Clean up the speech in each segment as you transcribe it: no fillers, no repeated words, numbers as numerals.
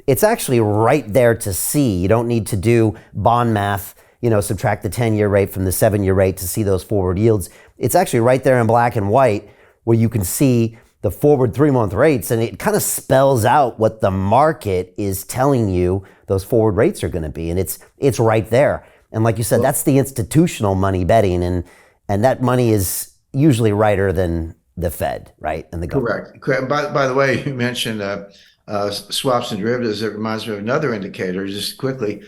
it's actually right there to see. You don't need to do bond math, subtract the 10-year rate from the 7-year rate to see those forward yields. It's actually right there in black and white where you can see the forward 3-month rates, and it kind of spells out what the market is telling you those forward rates are going to be. And it's right there. And like you said, that's the institutional money betting, and that money is usually righter than the Fed, right? And the government. Correct. By the way, you mentioned swaps and derivatives. It reminds me of another indicator, just quickly.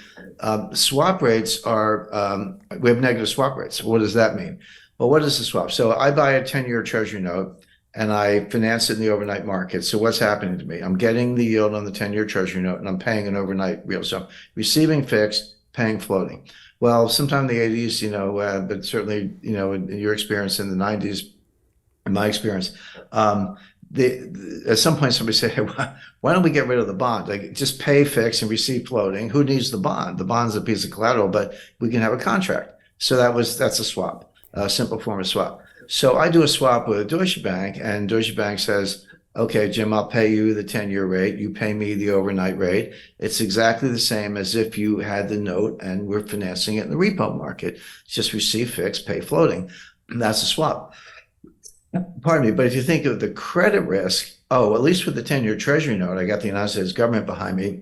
Swap rates are, we have negative swap rates. What does that mean? Well, what is a swap? So I buy a 10-year treasury note and I finance it in the overnight market. So what's happening to me? I'm getting the yield on the 10-year treasury note and I'm paying an overnight yield. So I'm receiving fixed, paying floating. Well, sometime in the 80s, but certainly, in your experience in the 90s, in my experience, at some point somebody said, hey, why don't we get rid of the bond? Like, just pay fixed and receive floating. Who needs the bond? The bond's a piece of collateral, but we can have a contract. So that's a swap, a simple form of swap. So I do a swap with Deutsche Bank, and Deutsche Bank says, okay, Jim, I'll pay you the 10-year rate. You pay me the overnight rate. It's exactly the same as if you had the note and we're financing it in the repo market. It's just receive fixed, pay floating. And that's a swap. Pardon me, but if you think of the credit risk, at least with the 10-year treasury note, I got the United States government behind me.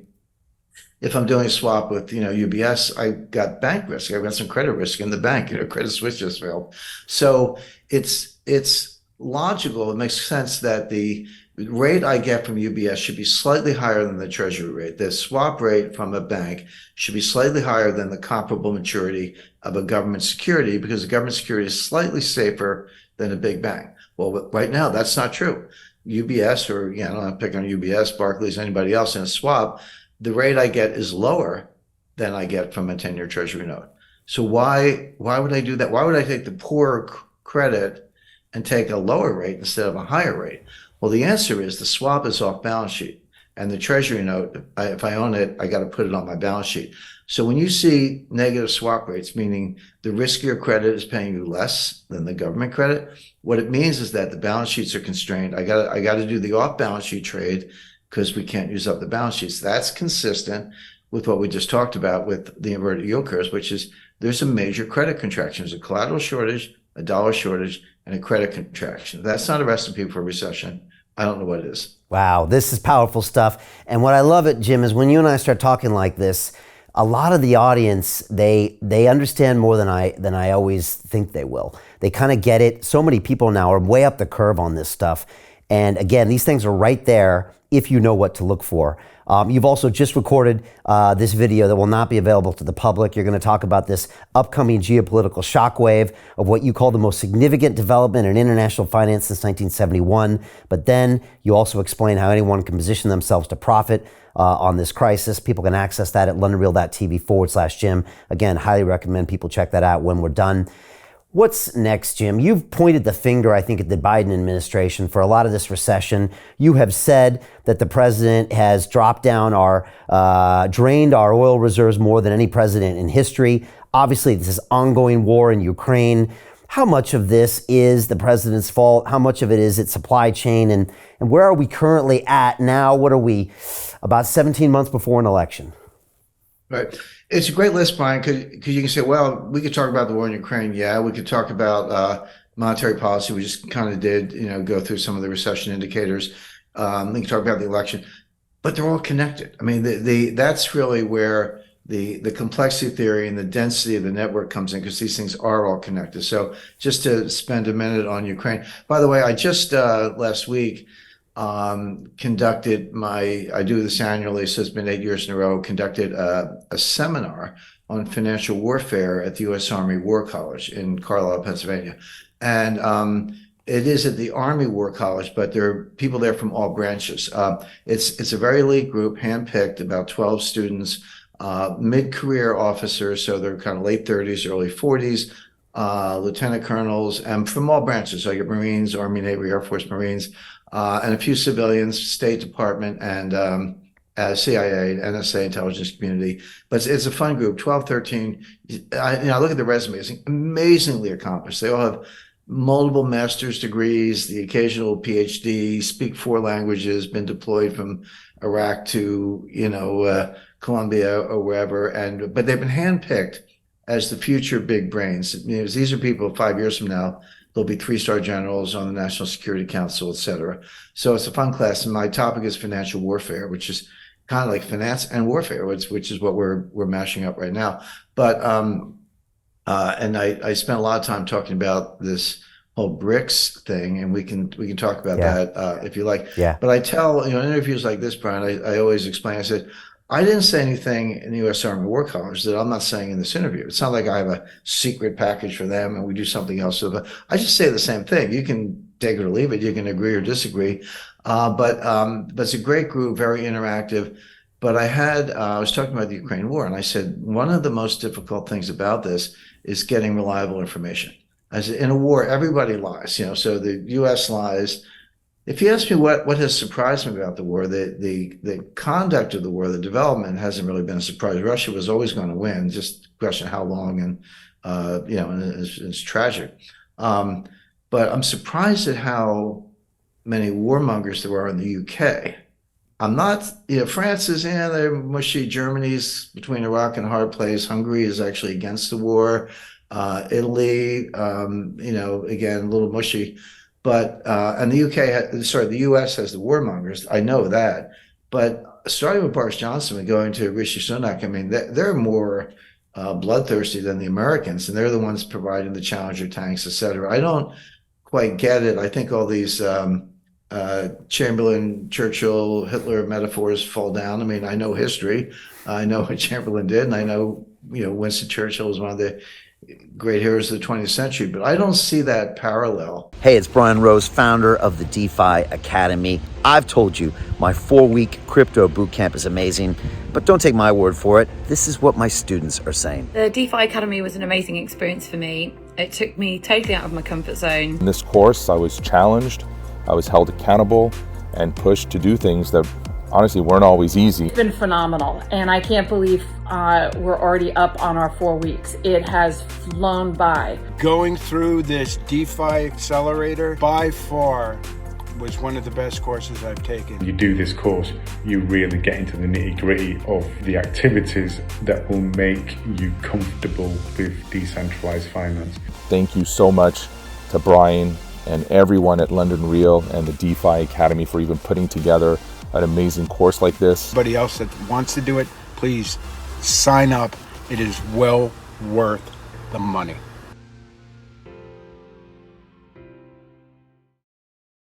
If I'm doing a swap with, UBS, I got bank risk. I've got some credit risk in the bank. Credit Suisse just failed. So it's logical. It makes sense that the rate I get from UBS should be slightly higher than the treasury rate. The swap rate from a bank should be slightly higher than the comparable maturity of a government security, because the government security is slightly safer than a big bank. Well, right now, that's not true. UBS, or, I don't have to pick on UBS, Barclays, anybody else in a swap, the rate I get is lower than I get from a 10-year treasury note. So why would I do that? Why would I take the poorer credit and take a lower rate instead of a higher rate? Well, the answer is the swap is off balance sheet, and the treasury note, if I own it, I got to put it on my balance sheet. So when you see negative swap rates, meaning the riskier credit is paying you less than the government credit, what it means is that the balance sheets are constrained. I got to do the off balance sheet trade because we can't use up the balance sheets. That's consistent with what we just talked about with the inverted yield curves, which is there's a major credit contraction. There's a collateral shortage, a dollar shortage, and a credit contraction. That's not a recipe for a recession. I don't know what it is. Wow, this is powerful stuff. And what I love it, Jim, is when you and I start talking like this, a lot of the audience, they understand more than I always think they will. They kind of get it. So many people now are way up the curve on this stuff. And again, these things are right there if you know what to look for. You've also just recorded this video that will not be available to the public. You're going to talk about this upcoming geopolitical shockwave of what you call the most significant development in international finance since 1971. But then you also explain how anyone can position themselves to profit on this crisis. People can access that at londonreal.tv/Jim. Again, highly recommend people check that out when we're done. What's next, Jim? You've pointed the finger, I think, at the Biden administration for a lot of this recession. You have said that the president has dropped down drained our oil reserves more than any president in history. Obviously, this is ongoing war in Ukraine. How much of this is the president's fault? How much of it is its supply chain? And where are we currently at now? What are we, about 17 months before an election? Right. It's a great list, Brian, because you can say, well, we could talk about the war in Ukraine. Yeah, we could talk about monetary policy. We just kind of did, go through some of the recession indicators. We can talk about the election, but they're all connected. I mean, that's really where the complexity theory and the density of the network comes in, because these things are all connected. So just to spend a minute on Ukraine. By the way, I just last week conducted I do this annually, so it's been 8 years in a row, conducted a seminar on financial warfare at the U.S. Army War College in Carlisle, Pennsylvania. And it is at the Army War College, but there are people there from all branches. It's a very elite group, handpicked, about 12 students, mid-career officers, so they're kind of late 30s, early 40s, lieutenant colonels, and from all branches. So you get Marines, Army, Navy, Air Force, Marines, and a few civilians, State Department, and CIA, NSA, intelligence community. But it's a fun group, 12, 13. I look at the resumes, amazingly accomplished. They all have multiple master's degrees, the occasional PhD, speak 4 languages, been deployed from Iraq to, Colombia or wherever. But they've been handpicked as the future big brains. These are people 5 years from now, they'll be 3-star generals on the National Security Council, et cetera. So it's a fun class. And my topic is financial warfare, which is kind of like finance and warfare, which is what we're mashing up right now. But and I spent a lot of time talking about this whole BRICS thing, and we can talk about that if you like. Yeah. But I tell, in interviews like this, Brian, I always explain. I said, I didn't say anything in the U.S. Army War College that I'm not saying in this interview. It's not like I have a secret package for them and we do something else. So I just say the same thing. You can take it or leave it. You can agree or disagree. But it's a great group, very interactive. But I was talking about the Ukraine war, and I said, one of the most difficult things about this is getting reliable information. I said, in a war, everybody lies, so the U.S. lies. If you ask me what has surprised me about the war, the conduct of the war, the development hasn't really been a surprise. Russia was always going to win, just a question of how long, and it's tragic. But I'm surprised at how many warmongers there are in the UK. I'm not, France is they're mushy. Germany's between a rock and a hard place. Hungary is actually against the war. Italy, again, a little mushy. But and the U.S. has the warmongers. I know that. But starting with Boris Johnson and going to Rishi Sunak, I mean, they're more bloodthirsty than the Americans, and they're the ones providing the Challenger tanks, et cetera. I don't quite get it. I think all these Chamberlain, Churchill, Hitler metaphors fall down. I mean, I know history. I know what Chamberlain did, and I know, Winston Churchill was one of the great heroes of the 20th century, but I don't see that parallel. Hey, it's Brian Rose, founder of the DeFi Academy. I've told you my 4-week crypto bootcamp is amazing, but don't take my word for it. This is what my students are saying. The DeFi Academy was an amazing experience for me. It took me totally out of my comfort zone. In this course, I was challenged, I was held accountable, and pushed to do things that honestly weren't always easy. It's been phenomenal, and I can't believe we're already up on our 4 weeks. It has flown by. Going through this DeFi accelerator by far was one of the best courses I've taken. You do this course, you really get into the nitty-gritty of the activities that will make you comfortable with decentralized finance. Thank you so much to Brian and everyone at London Real and the DeFi Academy for even putting together an amazing course like this. Anybody else that wants to do it, please sign up. It is well worth the money.